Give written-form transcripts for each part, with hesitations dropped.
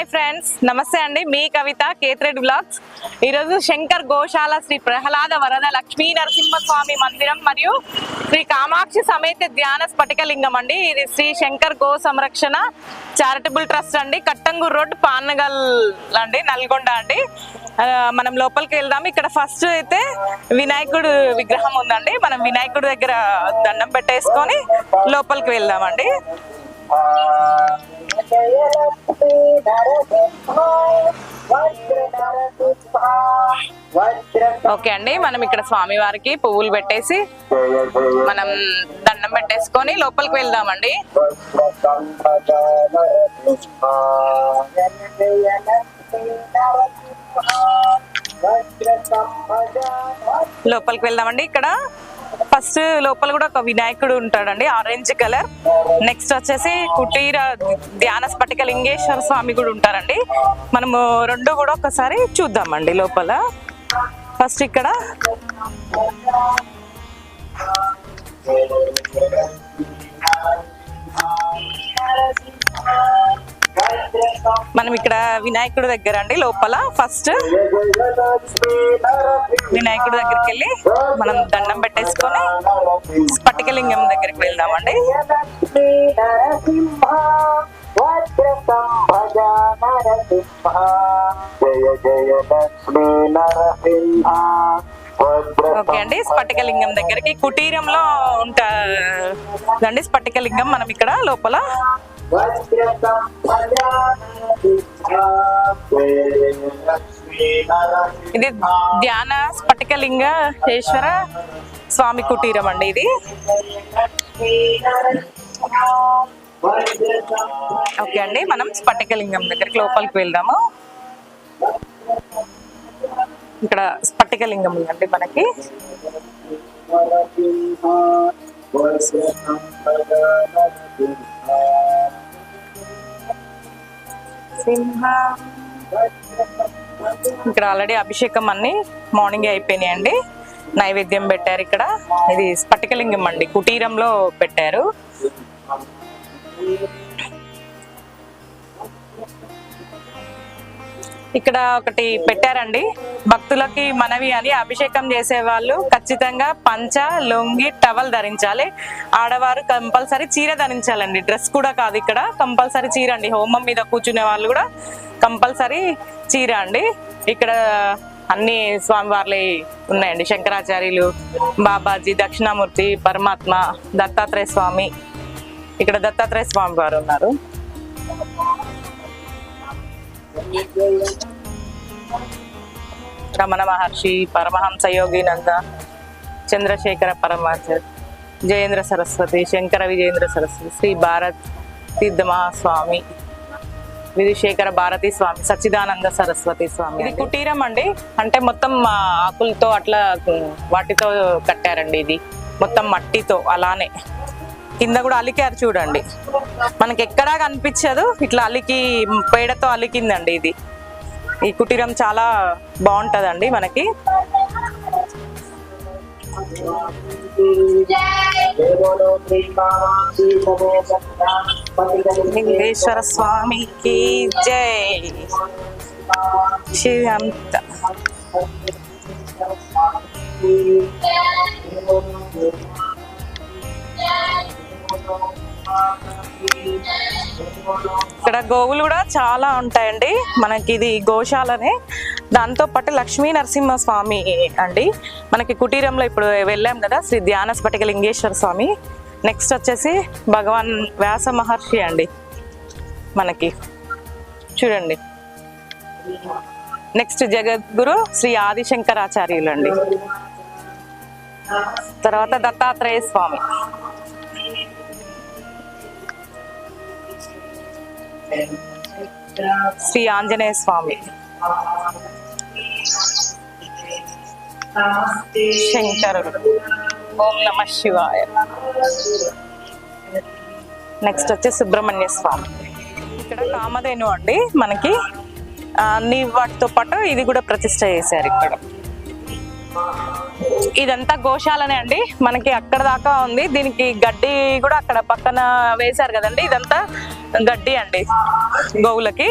Hi friends, నమస్తే అండి. మీ కవిత, కేత్రెడ్ blogs. ఈరోజు శంకర్ గోశాల శ్రీ ప్రహ్లాద వరద లక్ష్మీ నరసింహస్వామి మందిరం మరియు శ్రీ కామాక్షి సమేత ధ్యాన స్ఫటికలింగం అండి. ఇది శ్రీ శంకర్ గో సంరక్షణ చారిటబుల్ ట్రస్ట్ అండి, కట్టంగూర్ రోడ్, పానగల్ అండి, నల్గొండ అండి. మనం లోపలికి వెళ్దాం. ఇక్కడ ఫస్ట్ అయితే వినాయకుడు విగ్రహం ఉందండి. మనం వినాయకుడి దగ్గర దండం పెట్టేసుకొని లోపలికి వెళ్దామండి. ఓకే అండి, మనం ఇక్కడ స్వామి వారికి పువ్వులు పెట్టేసి మనం దండం పెట్టేసుకొని లోపలికి వెళ్దామండి. లోపలికి వెళ్దామండి. ఇక్కడ ఫస్ట్ లోపల కూడా ఒక వినాయకుడు ఉంటాడండి, ఆరెంజ్ కలర్. నెక్స్ట్ వచ్చేసి కుటీర ధ్యాన స్ఫటిక లింగేశ్వర స్వామి కూడా ఉంటారండి. మనము రెండు కూడా ఒకసారి చూద్దామండి లోపల. ఫస్ట్ ఇక్కడ మనం ఇక్కడ వినాయకుడి దగ్గర అండి లోపల ఫస్ట్ వినాయకుడి దగ్గరికి వెళ్ళి మనం దండం పెట్టేసుకొని స్ఫటికలింగం దగ్గరికి వెళ్దామండి. ఓకే అండి, స్ఫటికలింగం దగ్గరికి కుటీరంలో ఉంటాదండి స్ఫటికలింగం. మనం ఇక్కడ లోపల ఇది ధ్యాన స్ఫటికలింగేశ్వర స్వామి కుటీరం అండి ఇది. ఓకే అండి, మనం స్ఫటికలింగం దగ్గరికి లోపలికి వెళ్దాము. ఇక్కడ స్ఫటికలింగం ఉందండి మనకి. ఇక్కడ ఆల్రెడీ అభిషేకం అన్ని మార్నింగ్ అయిపోయినాయండి. నైవేద్యం పెట్టారు ఇక్కడ. ఇది స్ఫటికలింగం అండి, కుటీరంలో పెట్టారు. ఇక్కడ ఒకటి పెట్టారండి, భక్తులకి మనవి అని. అభిషేకం చేసే వాళ్ళు ఖచ్చితంగా పంచ, లొంగి, టవల్ ధరించాలి. ఆడవారు కంపల్సరీ చీర ధరించాలండి, డ్రెస్ కూడా కాదు. ఇక్కడ కంపల్సరీ చీర అండి. హోమం మీద కూర్చునే వాళ్ళు కూడా కంపల్సరీ చీర అండి. ఇక్కడ అన్ని స్వామివార్లే ఉన్నాయండి, శంకరాచార్యులు, బాబాజీ, దక్షిణామూర్తి, పరమాత్మ, దత్తాత్రేయ స్వామి. ఇక్కడ దత్తాత్రేయ స్వామి వారు ఉన్నారు. రమణ మహర్షి, పరమహంస యోగినంద, చంద్రశేఖర పరమాచార్య, జయేంద్ర సరస్వతి, శంకర విజయేంద్ర సరస్వతి, శ్రీ భారత్ తీర్థ మహాస్వామి, విధుశేఖర భారతీ స్వామి, సచ్చిదానంద సరస్వతి స్వామి. ఇది కుటీరం అండి, అంటే మొత్తం ఆకులతో అట్లా వాటితో కట్టారండి. ఇది మొత్తం మట్టితో అలానే. కింద కూడా అలికారు చూడండి, మనకి ఎక్కడా కనిపించదు. ఇట్లా అలికి పేడతో అలికిందండి ఇది. ఈ కుటీరం చాలా బాగుంటదండి మనకి. లింగేశ్వర స్వామికి జై. శ్రీరంత ఇక్కడ గోవులు కూడా చాలా ఉంటాయండి మనకి. ఇది గోశాలనే. దాంతో పాటు లక్ష్మీ నరసింహ స్వామి అండి మనకి కుటీరంలో. ఇప్పుడు వెళ్ళాం కదా శ్రీ ధ్యాన స్ఫటిక లింగేశ్వర స్వామి. నెక్స్ట్ వచ్చేసి భగవాన్ వ్యాస మహర్షి అండి మనకి, చూడండి. నెక్స్ట్ జగద్గురు శ్రీ ఆదిశంకరాచార్యులు అండి. తర్వాత దత్తాత్రేయ స్వామి, శ్రీ ఆంజనేయ స్వామి, శంకరుడు, ఓం నమ శివాయ. నెక్స్ట్ వచ్చి సుబ్రహ్మణ్య స్వామి. ఇక్కడ కామధేను అండి మనకి. అన్ని వాటితో పాటు ఇది కూడా ప్రతిష్ట చేశారు ఇక్కడ. ఇదంతా గోశాలనే అండి మనకి. అక్కడ దాకా ఉంది. దీనికి గడ్డి కూడా అక్కడ పక్కన వేశారు కదండి. ఇదంతా గడ్డి అండి గోవులకి.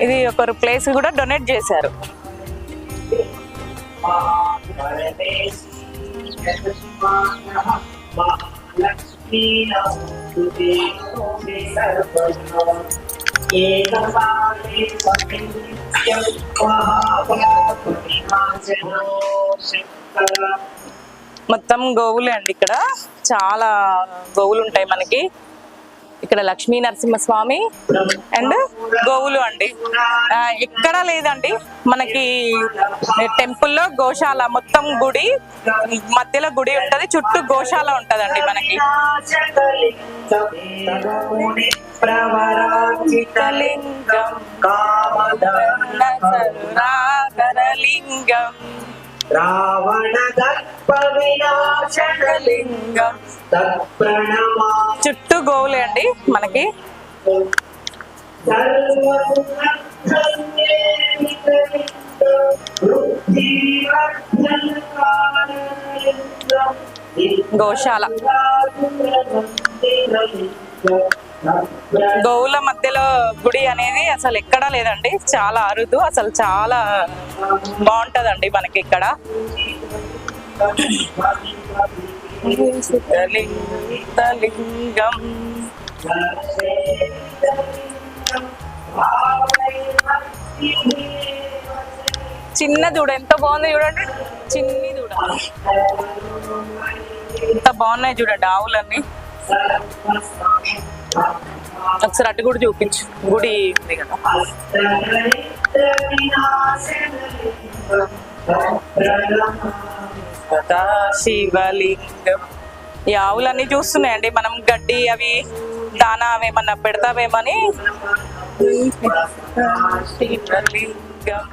ఇది ఒకరు ప్లేస్ కూడా డొనేట్ చేశారు. మొత్తం గోవులే అండి. ఇక్కడ చాలా గోవులు ఉంటాయి మనకి. ఇక్కడ లక్ష్మీ నరసింహస్వామి అండ్ గోవులు అండి. ఎక్కడా లేదండి మనకి టెంపుల్లో గోశాల, మొత్తం గుడి మధ్యలో గుడి ఉంటది, చుట్టూ గోశాల ఉంటదండి మనకి. చుట్టూ గోవులే అండి మనకి. గోశాల గోవుల మధ్యలో గుడి అనేది అసలు ఎక్కడా లేదండి. చాలా అరుదు, అసలు చాలా బాగుంటదండి మనకి ఇక్కడ. లింగం చిన్న దూడ ఎంత బాగుంది చూడండి. చిన్ని దూడ ఎంత బాగున్నాయి చూడండి ఆవులన్నీ. ఒకసారి అటు కూడా చూపించు, గుడి ఉంది కదా. శివలింగం. ఈ ఆవులన్నీ చూస్తున్నాయండి. మనం గడ్డి అవి దానా అవేమన్నా పెడతావేమని. శివలింగం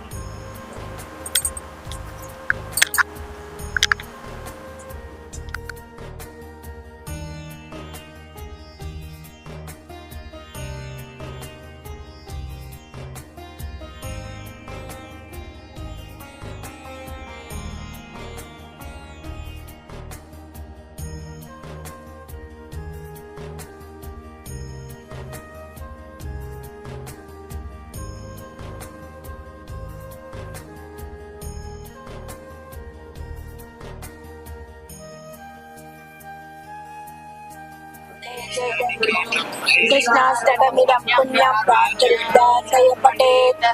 कृष्णाष्टकमिदं पुण्यं प्राप्तविद्यार्थय पठेत्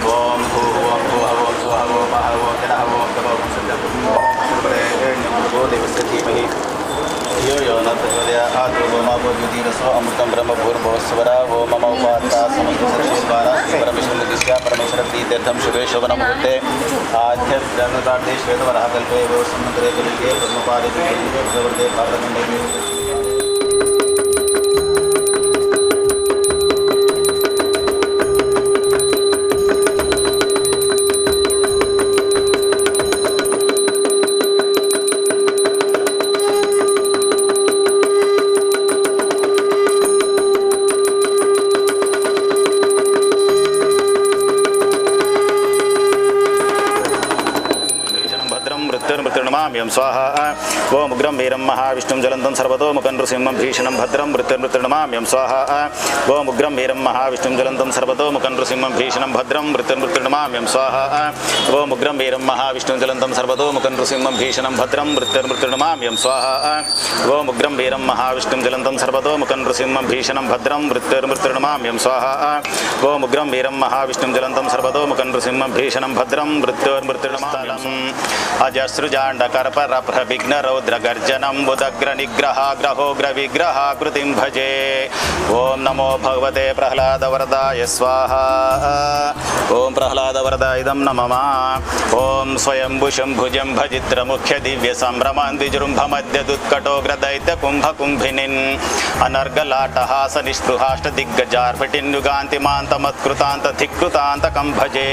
ओम भूर्भुवः ओम स्वः ओम ओम जनः ओम तपः ओम सत्यः देवस्य धीमहि धियो यो न प्रचोदयात् ओम भूर्भुवः अमृतं ब्रह्म भूर्भुवस्वरा ओम मम उपात्ता समस्तसर्वेश्वरा परमेश्वरनिधिस्या परमेश्वरप्रीत्यर्थं शुभे शोभनमुहूर्ते आद्य ब्रह्मकार्ते श्वेतवराह कल्पे एव समुद्रे कलिगे ब्रह्मपादे प्रवृत्ते भारतखण्डे मृत्युर्मृत्युर्नमाम्यं स्वाहा ओम उग्रं वीरं महाविष्णुं ज्वलन्तं सर्वतोमुखं नृसिंहं भीषणं भद्रं मृत्युर्मृत्युर्नमाम्यं स्वाहा ओम उग्रं वीरं महाविष्णुं ज्वलन्तं सर्वतोमुखं नृसिंहं भीषणं भद्रं मृत्युर्मृत्युर्नमाम्यं स्वाहा ओम उग्रं वीरं महाविष्णुं ज्वलन्तं सर्वतोमुखं नृसिंहं भीषणं भद्रं मृत्युर्मृत्युर्नमाम्यं स्वाहा ओम उग्रं वीरं महाविष्णुं ज्वलन्तं सर्वतोमुखं नृसिंहं भीषणं भद्रं मृत्युर्मृत्युर्नमाम्यं स्वाहा ओम उग्रं वीरं महाविष्णुं ज्वलन्तं सर्वतोमुखं नृसिंहं भीषणं भद्रं मृत्युर्मृत्युर्नमाम्यं अजस्रुजाण्डकर्परप्रविघ्नरौ रौद्रगर्जनं बुदग्रनिग्रहाग्रहोग्र विग्रहाकृतिं भजे। ओम नमो भगवते प्रह्लादवरदाय स्वाहा। ओम प्रह्लादवरदाय इदं नमः। ओम स्वयंभु शंभुजं भजित्रमुख्य दिव्य संभ्रमान् विजृम्भमद्यदुत्कटोग्रदैत्य कुम्भकुम्भिनीन् अनर्गलाटहास निःस्पृहाष्ट दिग्गजार्भटिन् युगान्तिमान्तमत्कृतान्तधिकृतान्तकं भजे।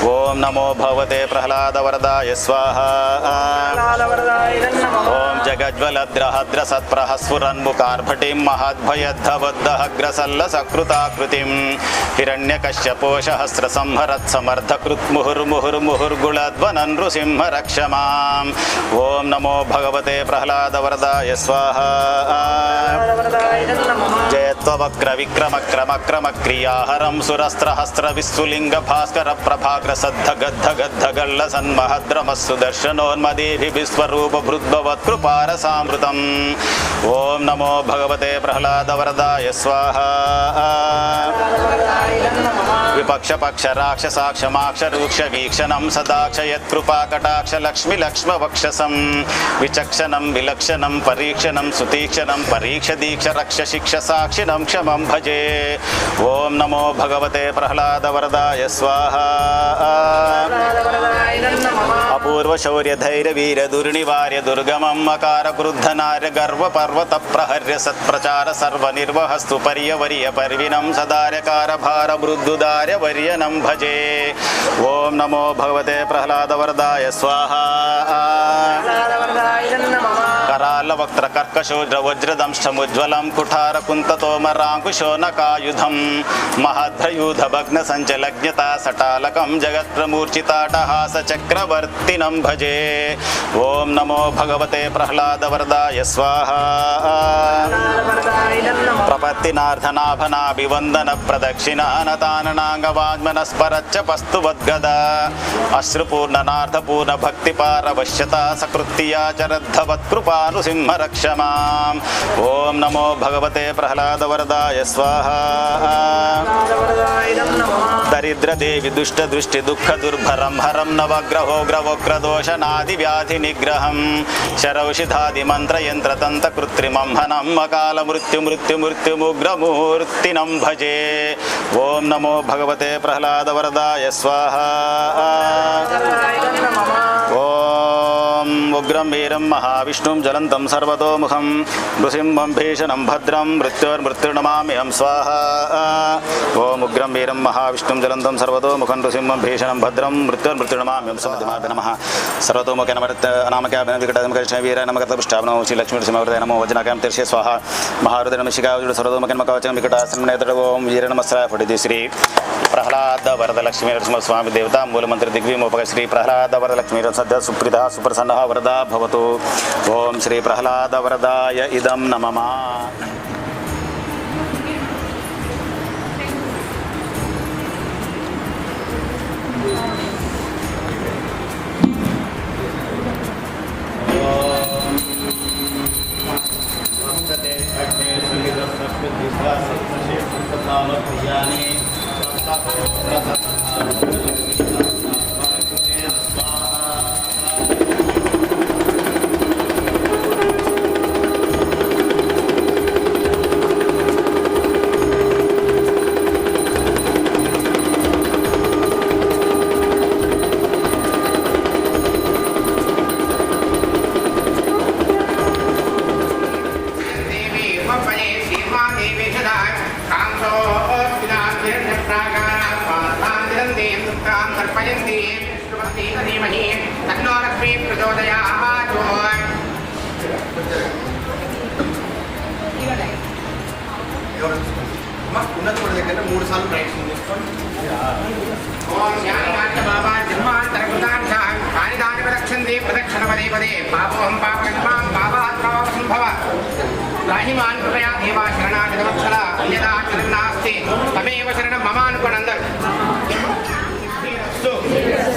ओम नमो भगवते प्रह्लादवरदाय स्वाहा। ओम जगज्वलद्रहद्र सत्प्रहस्फुरन्मुखार्भटिं महद्भयद्धवद्धहग्रसल्लसकृताकृतिं हिरण्यकश्यपोषहस्रसंहरत्समर्थकृत् मुहुर्मुहुर्मुहुर्गुलध्वनन् नृसिंह रक्ष माम्। ओम नमो भगवते प्रह्लादवरदाय स्वाहा। जयत्ववक्रविक्रमक्रमक्रमक्रियाहरं सुरस्त्रहस्रविस्फुलिङ्ग भास्कर प्रभाग्रसद्धगद्धगद्धगल्लसन्महद्रमस्सुदर्शनोन्मदीभिः ओम नमो भगवते प्रह्लादवरदाय स्वाहा। विपक्षपक्ष राक्षसाक्षमाक्ष रूक्ष वीक्षणं सदाक्ष यत्कृपाकटाक्ष लक्ष्मी लक्ष्मवक्षसं विचक्षणं विलक्षणं परीक्षणं सुतीक्षणं परीक्ष दीक्ष रक्ष शिक्ष साक्षिणं क्षमं भजे। ओम नमो भगवते प्रह्लादवरदाय स्वाहा। अपूर्व शौर्य धैर्य वीर दुर्निवार्य दुर्गमम् अकार क्रुद्ध नार्य गर्व पर्वत प्रहर्य सत्प्रचार सर्वनिर्वहस्तु पर्यवर्य पर्विनं सदार्यकार भार मृद्दुदार्य वर्यनं भजे। ओम नमो भगवते प्रह्लादवरदाय स्वाहा। कराल वक्त्र कर्कशोज्र वज्रदंष्टमुज्ज्वलं कुठार कुन्ततोमराङ्कुशोनकायुधं महद्भ्रयूध भग्न संचलज्ञता सटालकं जगत्प्रमूर्छिताटहास चक्रवर्तिनं भजे। ओम नमो भगवते प्रह्लादवरदाय स्वाहा। प्रपत्तिनार्धनाभनाभिवन्दन प्रदक्षिणानताननाङ्गवाग्मनस्परच्च पस्तुवद्गदा अश्रुपूर्णनार्धपूर्ण भक्तिपारवश्यता सकृत्तियाचरद्धवत्कृपानुसिंह रक्ष माम्। ओम नमो भगवते प्रह्लादवरदाय स्वाहा। दरिद्र देवी दुष्ट दृष्टि दुःख दुर्भरं हरं नवग्रहोग्रवोग्रदोषनादि व्याधि निग्रहं शरौषधादि मंत्र यंत्र तंत्र कृत्रिमं हनं अकाल मृत्यु मृत्यु मृत्युमुग्रमूर्तिनं भजे। ओम नमो भगवते प्रह्लादवरदाय स्वाहा। ओम उग्रं वीरं महाविष्णुं ज्वलन्तं सर्वतोमुखं नृसिंहं भीषणं भद्रं मृत्युर्मृत्युर्नमाम्यहं स्वाहा। ओम उग्रं वीरं महाविष्णुं ज्वलन्तं सर्वतोमुखं नृसिंहं भीषणं भद्रं मृत्युर्मृत्युर्नमाम्यहं स्वाहा। नमः सर्वतोमुखे नामकाभ्यां विकटकृष्ण वीर नमकर्तपुष्टावनो श्री लक्ष्मी नृसिंहवरदाय नमो वजनाकां तीर्षे स्वाहा। महारुद्र नमशिकावजुड सर्वतोमुखे नमकवचं विकटासनं नेत्र ओम वीर नमस्कार फटिति श्री प्रह्लाद वरद लक्ष्मी नरसिंह स्वामी देवता मूलमंत्र दिग्विमोपक श्री प्रह्लाद वरद लक्ष्मी सद्य सुप्रीता सुप्रसन्नः वरदा भवतु। ओम श्री प्रह्लाद वरदाय इदं नमः।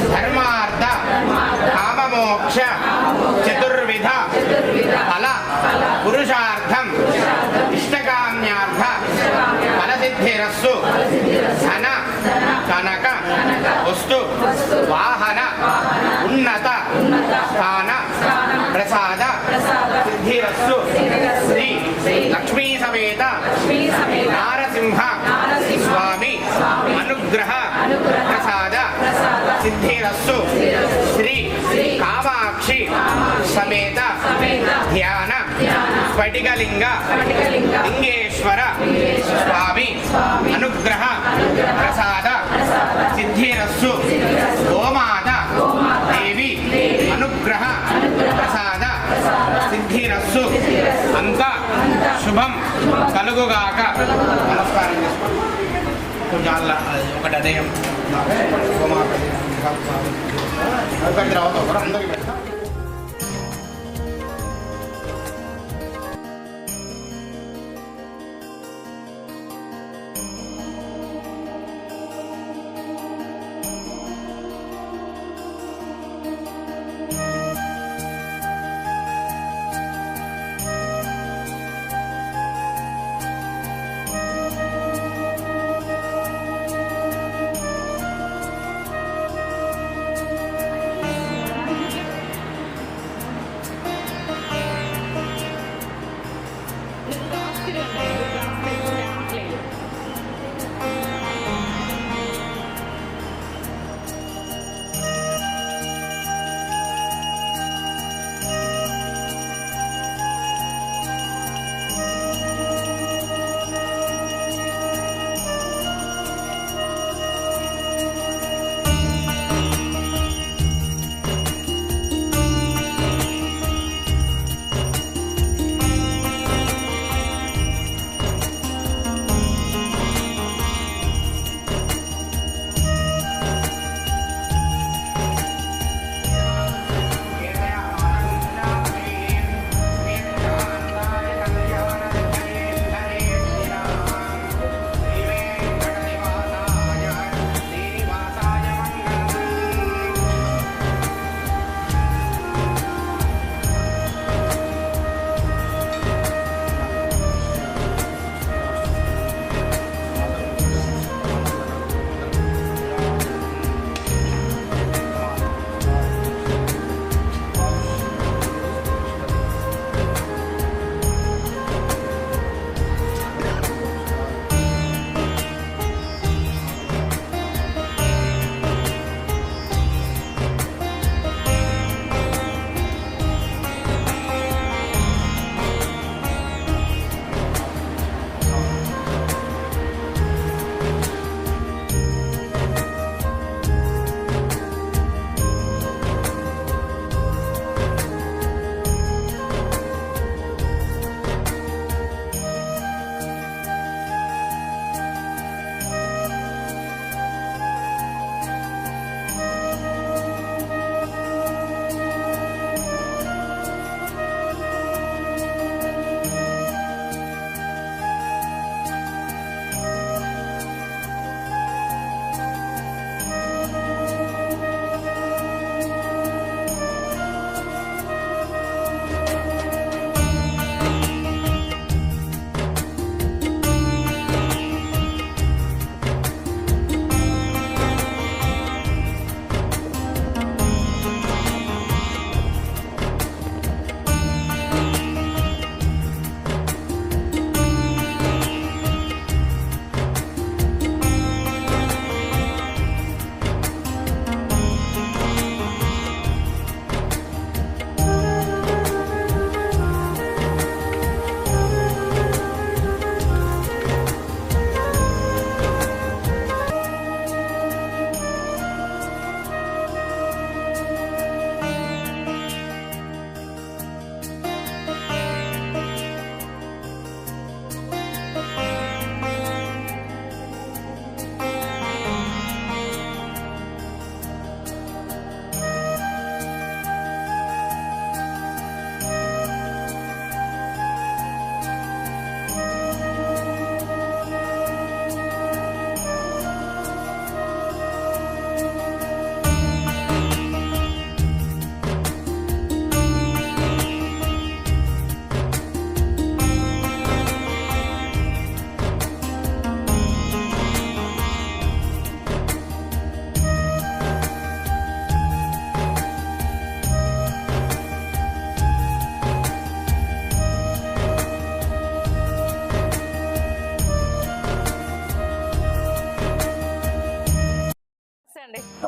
धर्मार्थ काममोक्ष चतुर्विध फल पुरुषार्थम इष्टकाम्यार्थ फलसिद्धिरस्सु धन कनक वस्तु वाहन उन्नत स्थान प्रसाद సిద్ధిరస్సు శ్రీ లక్ష్మీ సమేత నారసింహ స్వామి అనుగ్రహ ప్రసాద సిద్ధిరస్సు శ్రీ కామాక్షి సమేత ధ్యాన స్ఫటికలింగ లింగేశ్వర స్వామి అనుగ్రహ ప్రసాద సిద్ధిరస్సు గోమాత దేవి అనుగ్రహ ప్రసాద సిద్ధిరస్సు అంతా శుభం కలుగుగాక. నమస్కారం చేసుకోండి. కొంచెం అలా ఒకటి అదయం గోమాత ఒకటి తర్వాత ఒకరు అందరికీ పెడతాం.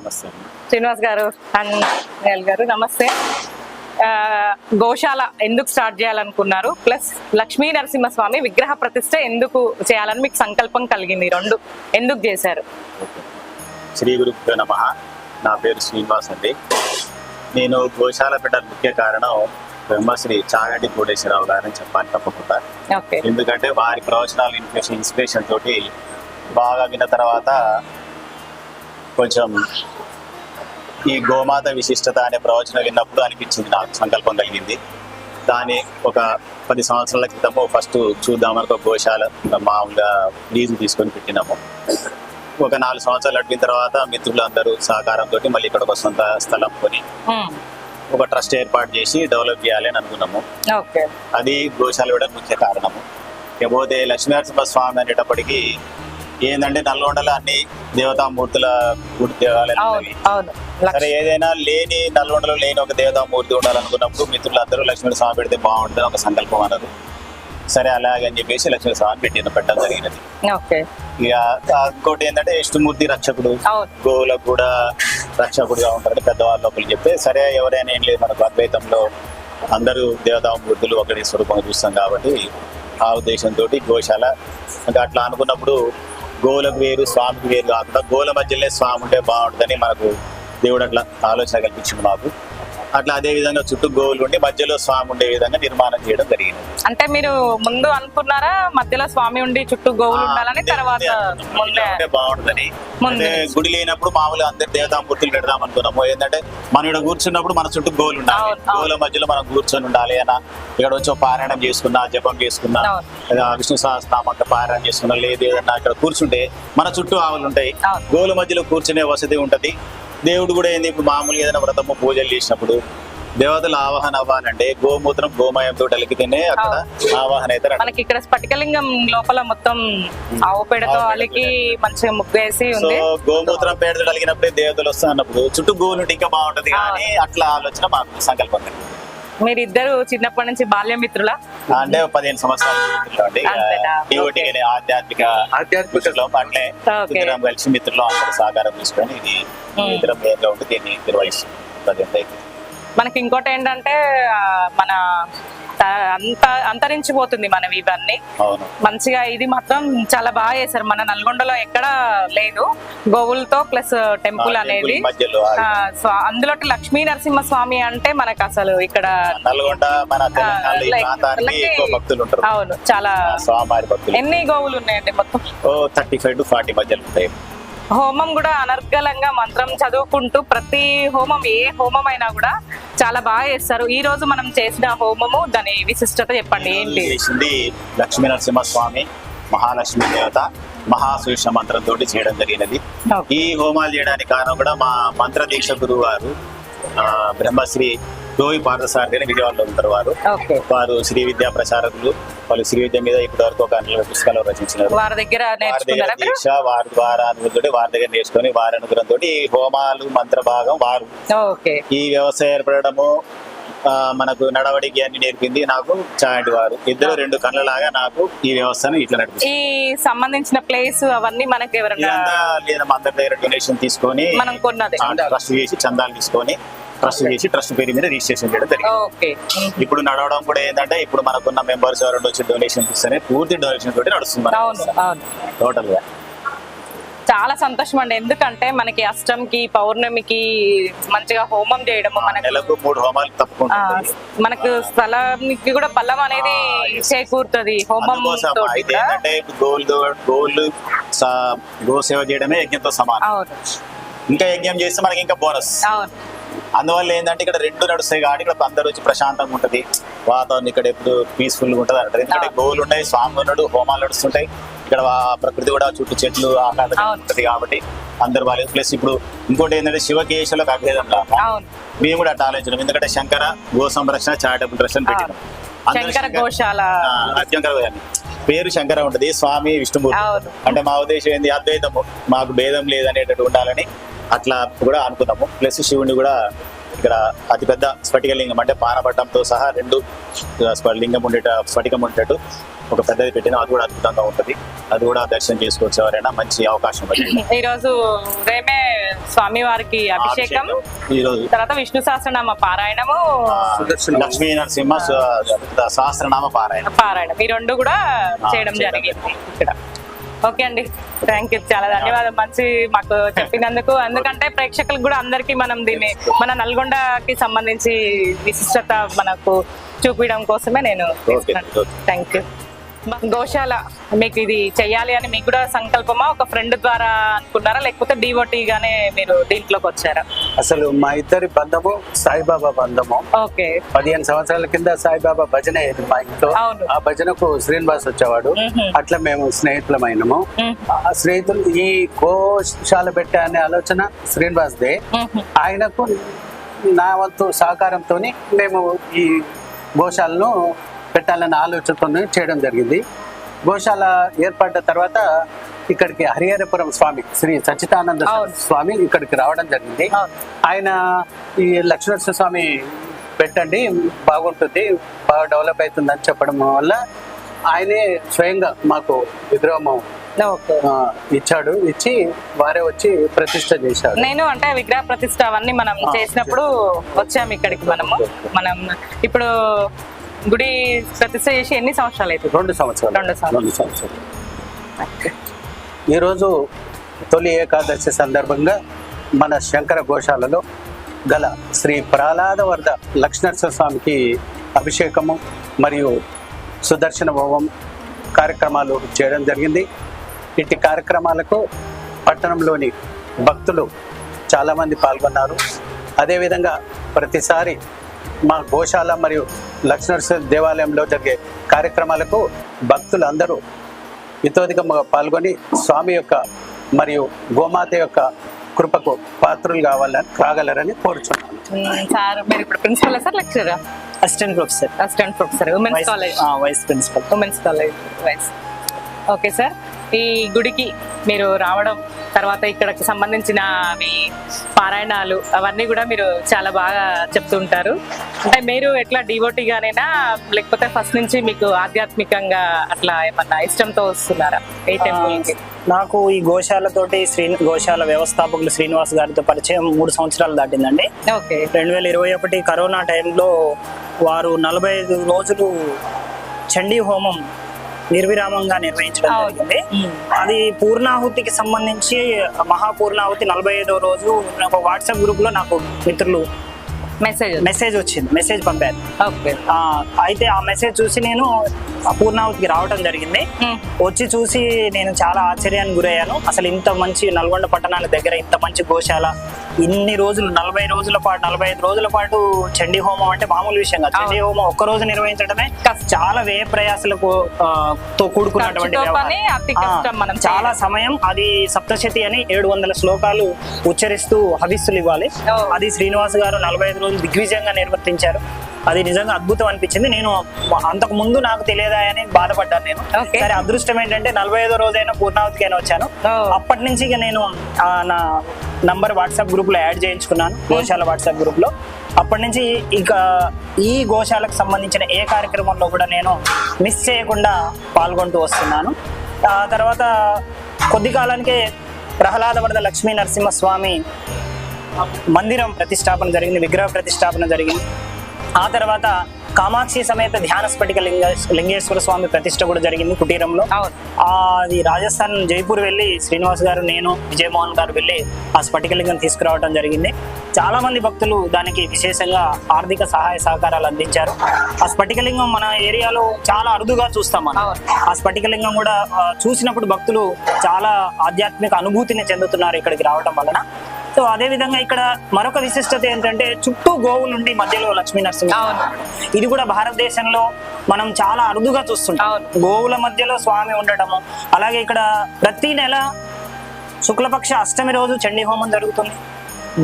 నమస్తే. శ్రీనివాస్ గారు, అంజల్ గారు నమస్తే. గోశాల ఎందుకు స్టార్ట్ చేయాలనుకున్నారు, ప్లస్ లక్ష్మీ నరసింహస్వామి విగ్రహ ప్రతిష్ట ఎందుకు చేయాలని మీకు సంకల్పం కలిగింది, ఈ రెండు ఎందుకు చేశారు? శ్రీ గురుభ్యో నమః. నా పేరు శ్రీనివాస్ అండి. నేను గోశాల పెట్టడానికి ముఖ్య కారణం బ్రహ్మశ్రీ చాగంటి కోటేశ్వరరావు గారని చెప్పాలి తప్పకుండా. ఓకే. ఎందుకంటే వారి ప్రవచనాలు ఇన్స్పిరేషన్ తోటి బాగా విన్న తర్వాత కొంచెం ఈ గోమాత విశిష్టత అనే ప్రవచనం విన్నప్పుడు అనిపించింది, నాకు సంకల్పం కలిగింది. దాన్ని ఒక 10 సంవత్సరాల క్రితము ఫస్ట్ చూద్దామని ఒక గోశాల మామూలుగా లీజు తీసుకొని పెట్టినాము. ఒక 4 సంవత్సరాలు అడిగిన తర్వాత మిత్రులు అందరూ సహకారంతో మళ్ళీ ఇక్కడ ఒక సొంత స్థలం కొని ఒక ట్రస్ట్ ఏర్పాటు చేసి డెవలప్ చేయాలి అని అనుకున్నాము. ఓకే. అది గోశాల కూడా ముఖ్య కారణము. ఇకపోతే లక్ష్మీనరసింహ స్వామి అనేటప్పటికీ ఏంటంటే నల్గొండలో అన్ని దేవతామూర్తుల గుడి దేవాలయాలు ఉన్నవి. సరే ఏదైనా లేని నల్గొండలో లేని ఒక దేవతామూర్తి ఉండాలనుకున్నప్పుడు మిత్రులందరూ లక్ష్మీ స్వామి పెడితే బాగుంటుంది ఒక సంకల్పం అన్నారు. సరే అలాగని చెప్పేసి లక్ష్మీ స్వామి పెట్టడం జరిగినది. ఇక ఇంకోటి ఏంటంటే విష్ణుమూర్తి రక్షకుడు, గోవులకు కూడా రక్షకుడుగా ఉంటారని పెద్దవాళ్ళు ఒకరు చెప్తే, సరే ఎవరైనా ఏం లేదు మనకు అద్వైతంలో అందరూ దేవతామూర్తులు ఒకటి స్వరూపంగా చూస్తాం కాబట్టి ఆ ఉద్దేశంతో గోశాల ఇంకా అట్లా అనుకున్నప్పుడు గోవులకు వేరు స్వామికి వేరు కాకుండా గోవుల మధ్యలోనే స్వామి ఉంటే బాగుంటుందని మనకు దేవుడు అట్లా ఆలోచన కల్పించింది మాకు. అట్లా అదే విధంగా చుట్టూ గోవులు ఉండి మధ్యలో స్వామి ఉండే విధంగా నిర్మాణం చేయడం జరిగింది. అంటే మీరు ముందు అనుకున్నారా మధ్యలో స్వామి ఉండి చుట్టూ గోవులు ఉండాలని? తర్వాత బాగుంటుందని గుడి లేనప్పుడు మామూలుగా అందరు దేవతామూర్తులు పెడదాం అనుకున్నాము. ఏంటంటే మనం ఇక్కడ కూర్చున్నప్పుడు మన చుట్టూ గోవులు ఉండాలి, గోవుల మధ్యలో మనం కూర్చొని ఉండాలి అన్న. ఇక్కడ వచ్చి పారాయణం చేసుకున్నా, జపం చేసుకున్నా, విష్ణు సహస్రనామం పారాయణం చేసుకున్నా, లేదు ఏదన్నా ఇక్కడ కూర్చుంటే మన చుట్టూ ఆవులు ఉంటాయి, గోవుల మధ్యలో కూర్చునే వసతి ఉంటది. దేవుడు కూడా ఏంది, ఇప్పుడు మామూలుగా ఏదైనా వ్రతము పూజలు చేసినప్పుడు దేవతలు ఆవాహన అవ్వాలంటే గోమూత్రం గోమయంతో అలికితేనే అక్కడ ఆవాహన అయితే. మనకి ఇక్కడ స్ఫటికలింగం లోపల మొత్తం ఆవు పేడతో అలికి మంచిగా ముగ్గేసి ఉంది. గోమూత్రం పేడతో అలిగినప్పుడే దేవతలు వస్తా అన్నప్పుడు చుట్టూ గోవులు ఇంకా బాగుంటది కానీ అట్లా ఆలోచన మాకు సంకల్పం. మీరిద్దరు చిన్నప్పటి నుంచి బాల్య మిత్రులా? అంటే 15 సంవత్సరాల మిత్రులు ఆధ్యాత్మిక అట్లే ఇద్దరం కలిసి మిత్రులు అందరూ సహకారం తీసుకొని ఇది ఇద్దరం మెయిన్గా ఉంటే దీన్ని నిర్వహిస్తుంది. మనకి ఇంకోటి ఏంటంటే మన అంతరించిపోతుంది మనం ఇవన్నీ మంచిగా. ఇది మాత్రం చాలా బాగా చేశారు, మన నల్గొండలో ఎక్కడ లేదు గోవులతో ప్లస్ టెంపుల్ అనేది. అందులో లక్ష్మీ నరసింహ స్వామి అంటే మనకు అసలు ఇక్కడ నల్గొండ అవును చాలా. ఎన్ని గోవులు ఉన్నాయండి మొత్తం? 35 to 40 మధ్యలో ఉంటాయి. హోమం కూడా అనర్గళంగా మంత్రం చదువుకుంటూ ప్రతి హోమం ఏ హోమం అయినా కూడా చాలా బాగా చేస్తారు. ఈ రోజు మనం చేసిన హోమము దాని విశిష్టత చెప్పండి ఏంటి? చేసింది లక్ష్మీ నరసింహ స్వామి మహాలక్ష్మి దేవత మహాసూక్ష్మ మంత్రంతో చేయడం జరిగినది. ఈ హోమాలు చేయడానికి కారణం కూడా మా మంత్ర దీక్ష గురువు గారు బ్రహ్మశ్రీ గోవి పార్థసారథి అని విజయవాడలో ఉంటారు. వారు శ్రీ విద్యా ప్రచారకులు. వాళ్ళు శ్రీ విద్య మీద ఇప్పటి వరకు ఒక 40 పుస్తకాలు రచించినారు. వారి దగ్గర దీక్ష వారి ద్వారా అనుగ్రహంతో వారి దగ్గర నేర్చుకొని వారి అనుగ్రహంతో ఈ హోమాలు మంత్ర భాగం వారు. ఈ వ్యవసాయం ఏర్పడము మనకు నడవడికి అన్ని నేర్పింది నాకు చాటి వారు. ఇద్దరు 2 కళ్ళలాగా నాకు ఈ వ్యవస్థను ఇట్లా నడిపి. ఈ సంబంధించిన ప్లేస్ అవన్నీ మనకి ఎవరైనా లేదా మా అందరి దగ్గర డొనేషన్ తీసుకొని మనం కొన్నది ట్రస్ట్ చేసి చందాలు తీసుకొని ట్రస్ట్ చేసి ట్రస్ట్ పేరు మీద రిజిస్ట్రేషన్ చేయడం జరిగింది. ఇప్పుడు నడవడం కూడా ఏంటంటే ఇప్పుడు మనకున్న మెంబర్స్ ఎవరైనా వచ్చి డొనేషన్ ఇస్తేనే పూర్తి డొనేషన్ తోటి నడుస్తుంది టోటల్ గా. చాలా సంతోషం అండి, ఎందుకంటే మనకి అష్టమికి పౌర్ణమికి మంచిగా హోమం చేయడము, నెలకు 3 హోమాలు తప్పకుండా మనకు స్థలానికి కూడా బలం అనేది చేకూరుతుంది హోమం. ఏంటంటే గోళ్ళు గోసేవ చేయడమే యజ్ఞంతో సమానం. ఇంకా యజ్ఞం చేస్తే మనకి ఇంకా బోనస్. అందువల్ల ఏంటంటే ఇక్కడ 2 నడుస్తాయి కాబట్టి ఇక్కడ అందరూ వచ్చి ప్రశాంతంగా ఉంటది, వాతావరణం ఇక్కడ ఎప్పుడు పీస్ఫుల్ గా ఉంటది అంటారు. ఎందుకంటే గోవులు ఉంటాయి, స్వామి ఉన్నాడు, హోమాలు నడుస్తుంటాయి, ఇక్కడ ప్రకృతి కూడా చుట్టూ చెట్లు ఆహ్లాదంగా ఉంటది కాబట్టి అందరు బాగాలేదు. ప్లస్ ఇప్పుడు ఇంకోటి ఏంటంటే శివకేశులకు అభేదం లాగా మేము కూడా అట్లా ఆలోచన. ఎందుకంటే శంకర గో సంరక్షణ చారిటబుల్ ట్రస్ట్ అని పెట్టినాం. పేరు శంకర ఉంటది, స్వామి విష్ణుమూర్తి. అంటే మా ఉద్దేశం ఏంది, అద్వైతము మాకు భేదం లేదనేటట్టు ఉండాలని అట్లా కూడా అనుకున్నాము. ప్లస్ శివుడిని కూడా ఇక్కడ అతిపెద్ద స్ఫటికలింగం అంటే పానపట్టంతో సహా 2 లింగం స్ఫటికం ఉండేటట్టు ఒక పెద్దది పెట్టిన అది కూడా అద్భుతంగా ఉంటుంది. అది కూడా దర్శనం చేసుకోవచ్చు ఎవరైనా, మంచి అవకాశం. ఈ రోజు ఉదయమే స్వామి వారికి అభిషేకం, ఈ రోజు తర్వాత విష్ణు సహస్రనామ పారాయణము, లక్ష్మీ నరసింహ సహస్రనామ పారాయణం ఈ 2 కూడా చేయడం జరిగింది ఇక్కడ. ఓకే అండి, థ్యాంక్ యూ, చాలా ధన్యవాదాలు మంచి మాకు చెప్పినందుకు. ఎందుకంటే ప్రేక్షకులకు కూడా అందరికీ మనం దీన్ని మన నల్గొండకి సంబంధించి విశిష్టత మనకు చూపించడం కోసమే నేను థ్యాంక్ యూ. గోశాల మీకు ఇది చెయ్యాలి అని మీకు కూడా సంకల్పమా, ఒక ఫ్రెండ్ ద్వారా అనుకున్నారా, లేకపోతే డివోటీ గానే మీరు దీంట్లోకి వచ్చారా? అసలు మా ఇద్దరి బంధము సాయిబాబా బంధము. ఓకే, 15 సంవత్సరాల కింద సాయిబాబా భజన అయ్యేది మా ఇంట్లో. ఆ భజనకు శ్రీనివాస్ వచ్చేవాడు. అట్లా మేము స్నేహితులమైనము. ఆ స్నేహితులు ఈ గోశాల పెట్టే అనే ఆలోచన శ్రీనివాస్ దే. ఆయనకు నా వంతు సహకారంతో మేము ఈ గోశాలను పెట్టాలన్న ఆలోచనతో చేయడం జరిగింది. గోశాల ఏర్పడ్డ తర్వాత ఇక్కడికి హరిహరపురం స్వామి శ్రీ సచ్చిదానంద స్వామి ఇక్కడికి రావడం జరిగింది. ఆయన ఈ లక్ష్మీనరసింహ స్వామి పెట్టండి బాగుంటుంది, బాగా డెవలప్ అవుతుంది అని చెప్పడం వల్ల ఆయనే స్వయంగా మాకు విగ్రహం ఇచ్చాడు. ఇచ్చి వారే వచ్చి ప్రతిష్ట చేశారు. నేను అంటే విగ్రహ ప్రతిష్ట అవన్నీ మనం చేసినప్పుడు వచ్చాము ఇక్కడికి. మనం ఇప్పుడు గుడి ప్రతిష్ట చేసి ఎన్ని సంవత్సరాలు అయితే? 2 సంవత్సరాలు. ఈరోజు తొలి ఏకాదశి సందర్భంగా మన శంకర గోశాలలో గల శ్రీ ప్రహ్లాద వరద లక్ష్మీనరసింహ స్వామికి అభిషేకము మరియు సుదర్శన హోమం కార్యక్రమాలు చేయడం జరిగింది. ఇట్టి కార్యక్రమాలకు పట్టణంలోని భక్తులు చాలామంది పాల్గొన్నారు. అదేవిధంగా ప్రతిసారి మా గోశాల మరియు లక్ష్మీనరసింహ దేవాలయంలో జరిగే కార్యక్రమాలకు భక్తులు అందరూ ఇతోధికంగా పాల్గొని స్వామి యొక్క మరియు గోమాత యొక్క కృపకు పాత్రులు కాగలరని కోరుచున్నాను. సార్ మీరు ఇప్పుడు ప్రిన్సిపల్ సార్ లెక్చరరా? Assistant professor women's college, vice principal women's college vice. Okay sir, ఈ గుడికి మీరు రావడం తర్వాత ఇక్కడికి సంబంధించిన మీ పారాయణాలు అవన్నీ కూడా మీరు చాలా బాగా చెప్తుంటారు. అంటే మీరు ఎట్లా డివోటీగానేనా, లేకపోతే ఫస్ట్ నుంచి మీకు ఆధ్యాత్మికంగా అట్లా ఏమన్నా ఇష్టంతో వస్తున్నారా ఈ టెంపుల్కి? నాకు ఈ గోశాలతోటి గోశాల వ్యవస్థాపకులు శ్రీనివాస్ గారితో పరిచయం 3 సంవత్సరాలు దాటిందండి. ఓకే, 2021 కరోనా టైంలో వారు 45 రోజులు చండీ హోమం నిర్విరామంగా నిర్వహించడం జరిగింది. అది పూర్ణాహుతికి సంబంధించి మహాపూర్ణాహుతి 45వ రోజు ఒక వాట్సాప్ గ్రూప్ లో నాకు మిత్రులు మెసేజ్ వచ్చింది, మెసేజ్ పంపారు. అయితే ఆ మెసేజ్ చూసి నేను పూర్ణాహుతికి రావడం జరిగింది. వచ్చి చూసి నేను చాలా ఆశ్చర్యానికి గురయ్యాను. అసలు ఇంత మంచి నల్గొండ పట్టణాల దగ్గర ఇంత మంచి గోశాల, ఇన్ని రోజులు 45 రోజుల పాటు చండీ హోమం అంటే మామూలు విషయం కాదు. చండీ హోమం ఒక్క రోజు నిర్వహించడమే చాలా వ్యయ ప్రయాసలకు తో కూడుకున్నటువంటి వ్యవహారం. చాలా సమయం. అది సప్తశతి అని 700 శ్లోకాలు ఉచ్చరిస్తూ హవిస్సులు ఇవ్వాలి. అది శ్రీనివాస్ గారు 45 రోజులు దిగ్విజయంగా నిర్వర్తించారు. అది నిజంగా అద్భుతం అనిపించింది. నేను అంతకు ముందు నాకు తెలియదా అని బాధపడ్డాను. నేను సరే అదృష్టం ఏంటంటే 45వ రోజైనా పూర్ణావతికి అయినా వచ్చాను. అప్పటి నుంచి ఇక నేను నా నంబర్ వాట్సాప్ గ్రూప్ లో యాడ్ చేయించుకున్నాను, గోశాల వాట్సాప్ గ్రూప్ లో. అప్పటి నుంచి ఇక ఈ గోశాలకు సంబంధించిన ఏ కార్యక్రమంలో కూడా నేను మిస్ చేయకుండా పాల్గొంటూ వస్తున్నాను. ఆ తర్వాత కొద్ది కాలానికే ప్రహ్లాద వరద లక్ష్మీ నరసింహ స్వామి మందిరం ప్రతిష్టాపన జరిగింది, విగ్రహ ప్రతిష్టాపన జరిగింది. ఆ తర్వాత కామాక్షి సమేత ధ్యాన స్ఫటిక లింగేశ్వర స్వామి ప్రతిష్ట కూడా జరిగింది కుటీరంలో. అది రాజస్థాన్ జైపూర్ వెళ్ళి శ్రీనివాస్ గారు, నేను, విజయమోహన్ గారు వెళ్ళి ఆ స్ఫటికలింగం తీసుకురావడం జరిగింది. చాలా మంది భక్తులు దానికి విశేషంగా ఆర్థిక సహాయ సహకారాలు అందించారు. ఆ స్ఫటికలింగం మన ఏరియాలో చాలా అరుదుగా చూస్తాం మనం. ఆ స్ఫటికలింగం కూడా చూసినప్పుడు భక్తులు చాలా ఆధ్యాత్మిక అనుభూతిని చెందుతున్నారు ఇక్కడికి రావడం వలన. సో అదే విధంగా ఇక్కడ మరొక విశిష్టత ఏంటంటే చుట్టూ గోవులు ఉండి మధ్యలో లక్ష్మీ నరసింహ. ఇది కూడా భారతదేశంలో మనం చాలా అరుదుగా చూస్తుంటాం, గోవుల మధ్యలో స్వామి ఉండటము. అలాగే ఇక్కడ ప్రతి నెల శుక్లపక్ష అష్టమి రోజు చండీ హోమం జరుగుతుంది.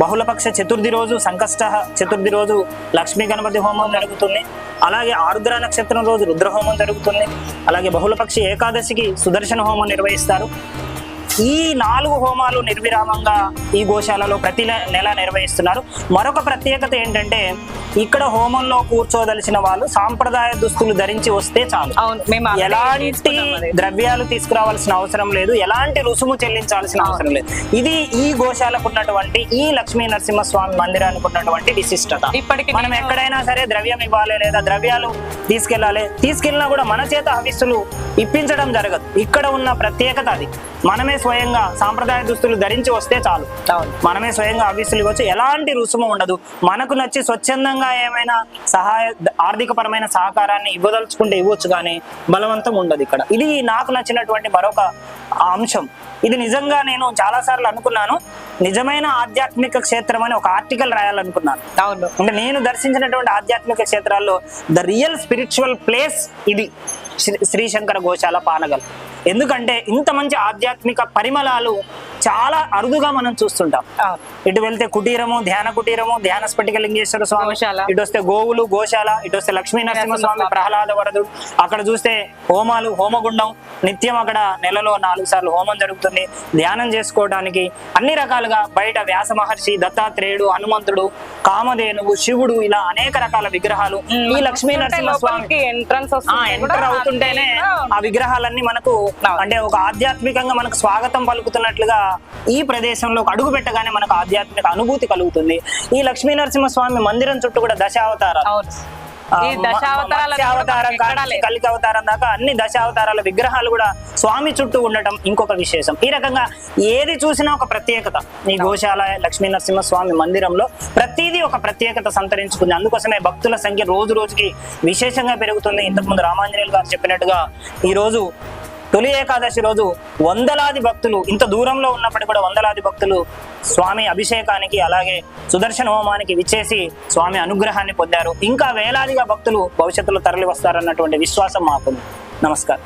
బహుళపక్ష చతుర్థి రోజు సంకష్ట చతుర్థి రోజు లక్ష్మీ గణపతి హోమం జరుగుతుంది. అలాగే ఆరుద్ర నక్షత్రం రోజు రుద్ర హోమం జరుగుతుంది. అలాగే బహుళపక్షి ఏకాదశికి సుదర్శన హోమం నిర్వహిస్తారు. ఈ 4 హోమాలు నిర్విరామంగా ఈ గోశాలలో ప్రతి నెల నిర్వహిస్తున్నారు. మరొక ప్రత్యేకత ఏంటంటే ఇక్కడ హోమంలో కూర్చోదలిచిన వాళ్ళు సాంప్రదాయ దుస్తులు ధరించి వస్తే చాలు. ఎలాంటి ద్రవ్యాలు తీసుకురావాల్సిన అవసరం లేదు, ఎలాంటి రుసుము చెల్లించాల్సిన అవసరం లేదు. ఇది ఈ గోశాలకు ఉన్నటువంటి, ఈ లక్ష్మీ నరసింహస్వామి మందిరానికి ఉన్నటువంటి విశిష్టత. మనం ఎక్కడైనా సరే ద్రవ్యం ఇవ్వాలి లేదా ద్రవ్యాలు తీసుకెళ్ళినా కూడా మన చేత హవిస్సులు ఇప్పించడం జరగదు. ఇక్కడ ఉన్న ప్రత్యేకత అది. మనమే స్వయంగా సాంప్రదాయ దుస్తులు ధరించి వస్తే చాలు, మనమే స్వయంగా హవిస్సులు ఇవ్వచ్చు. ఎలాంటి రుసుము ఉండదు. మనకు నచ్చి స్వచ్ఛందంగా ఏమైనా ఆర్థిక పరమైన సహకారాన్ని ఇవ్వదలుచుకుంటే ఇవ్వచ్చు, కానీ బలవంతం ఉండదు ఇక్కడ. ఇది నాకు నచ్చినటువంటి మరొక అంశం. ఇది నిజంగా నేను చాలా సార్లు అనుకున్నాను, నిజమైన ఆధ్యాత్మిక క్షేత్రం అని ఒక ఆర్టికల్ రాయాలనుకున్నాను. అంటే నేను దర్శించినటువంటి ఆధ్యాత్మిక క్షేత్రాల్లో ద రియల్ స్పిరిచువల్ ప్లేస్ ఇది శ్రీశంకర గోశాల పానగల్. ఎందుకంటే ఇంత మంచి ఆధ్యాత్మిక పరిమళాలు చాలా అరుదుగా మనం చూస్తుంటాం. ఇటు వెళ్తే కుటీరము, ధ్యాన కుటీరము, ధ్యాన స్ఫటికలింగేశ్వర స్వామి, ఇటు వస్తే గోవులు గోశాల, ఇటు వస్తే లక్ష్మీ నరసింహస్వామి ప్రహ్లాద వరదుడు, అక్కడ చూస్తే హోమాలు, హోమగుండం నిత్యం అక్కడ నెలలో 4 సార్లు హోమం జరుగుతుంది. ధ్యానం చేసుకోవడానికి అన్ని రకాలుగా బయట వ్యాస మహర్షి, దత్తాత్రేయుడు, హనుమంతుడు, కామధేనువు, శివుడు, ఇలా అనేక రకాల విగ్రహాలు. ఈ లక్ష్మీ నరసింహస్వామి ఎంటర్ అవుతుంటేనే ఆ విగ్రహాలన్నీ మనకు అంటే ఒక ఆధ్యాత్మికంగా మనకు స్వాగతం పలుకుతున్నట్లుగా ఈ ప్రదేశంలో అడుగు పెట్టగానే మనకు ఆధ్యాత్మిక అనుభూతి కలుగుతుంది. ఈ లక్ష్మీ నరసింహస్వామి మందిరం చుట్టూ కూడా దశావతారాలు, కలికి అవతారం దాకా అన్ని దశావతారాల విగ్రహాలు కూడా స్వామి చుట్టూ ఉండటం ఇంకొక విశేషం. ఈ రకంగా ఏది చూసినా ఒక ప్రత్యేకత. ఈ గోశాల లక్ష్మీ నరసింహస్వామి మందిరంలో ప్రతిదీ ఒక ప్రత్యేకత సంతరించుకుంది. అందుకోసమే భక్తుల సంఖ్య రోజు రోజుకి విశేషంగా పెరుగుతుంది. ఇంతకుముందు రామాంజనేయులు గారు చెప్పినట్టుగా ఈ రోజు తొలి ఏకాదశి రోజు వందలాది భక్తులు, ఇంత దూరంలో ఉన్నప్పటికీ కూడా వందలాది భక్తులు స్వామి అభిషేకానికి అలాగే సుదర్శన హోమానికి విచ్చేసి స్వామి అనుగ్రహాన్ని పొందారు. ఇంకా వేలాదిగా భక్తులు భవిష్యత్తులో తరలి వస్తారన్నటువంటి విశ్వాసం మాకు. నమస్కారం.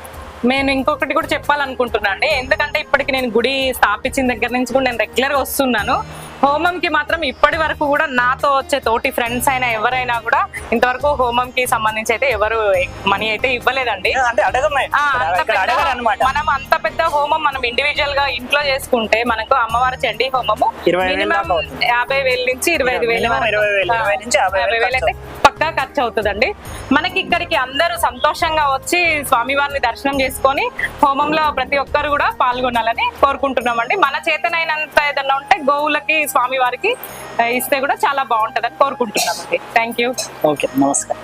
నేను ఇంకొకటి కూడా చెప్పాలనుకుంటున్నా అండి. ఎందుకంటే ఇప్పటికి నేను గుడి స్థాపించిన దగ్గర నుంచి కూడా నేను రెగ్యులర్ గా వస్తున్నాను. హోమంకి మాత్రం ఇప్పటి వరకు కూడా నాతో వచ్చే తోటి ఫ్రెండ్స్ అయినా ఎవరైనా కూడా ఇంతవరకు హోమంకి సంబంధించి అయితే ఎవరు మనీ అయితే ఇవ్వలేదండి. మనం అంత పెద్ద హోమం మనం ఇండివిజువల్ గా ఇంట్లో చేసుకుంటే మనకు అమ్మవారి చండీ హోమము మినిమం 50,000 నుంచి 25,000 అయితే పక్కా ఖర్చు అవుతుందండి. మనకి ఇక్కడికి అందరూ సంతోషంగా వచ్చి స్వామివారిని దర్శనం చేసుకొని హోమంలో ప్రతి ఒక్కరు కూడా పాల్గొనాలని కోరుకుంటున్నామండి. మన చేతనైనంత ఏదన్నా ఉంటే గోవులకి స్వామివారికి ఇస్తే కూడా చాలా బాగుంటుందని కోరుకుంటున్నామండి. Thank you. ఓకే, నమస్కారం.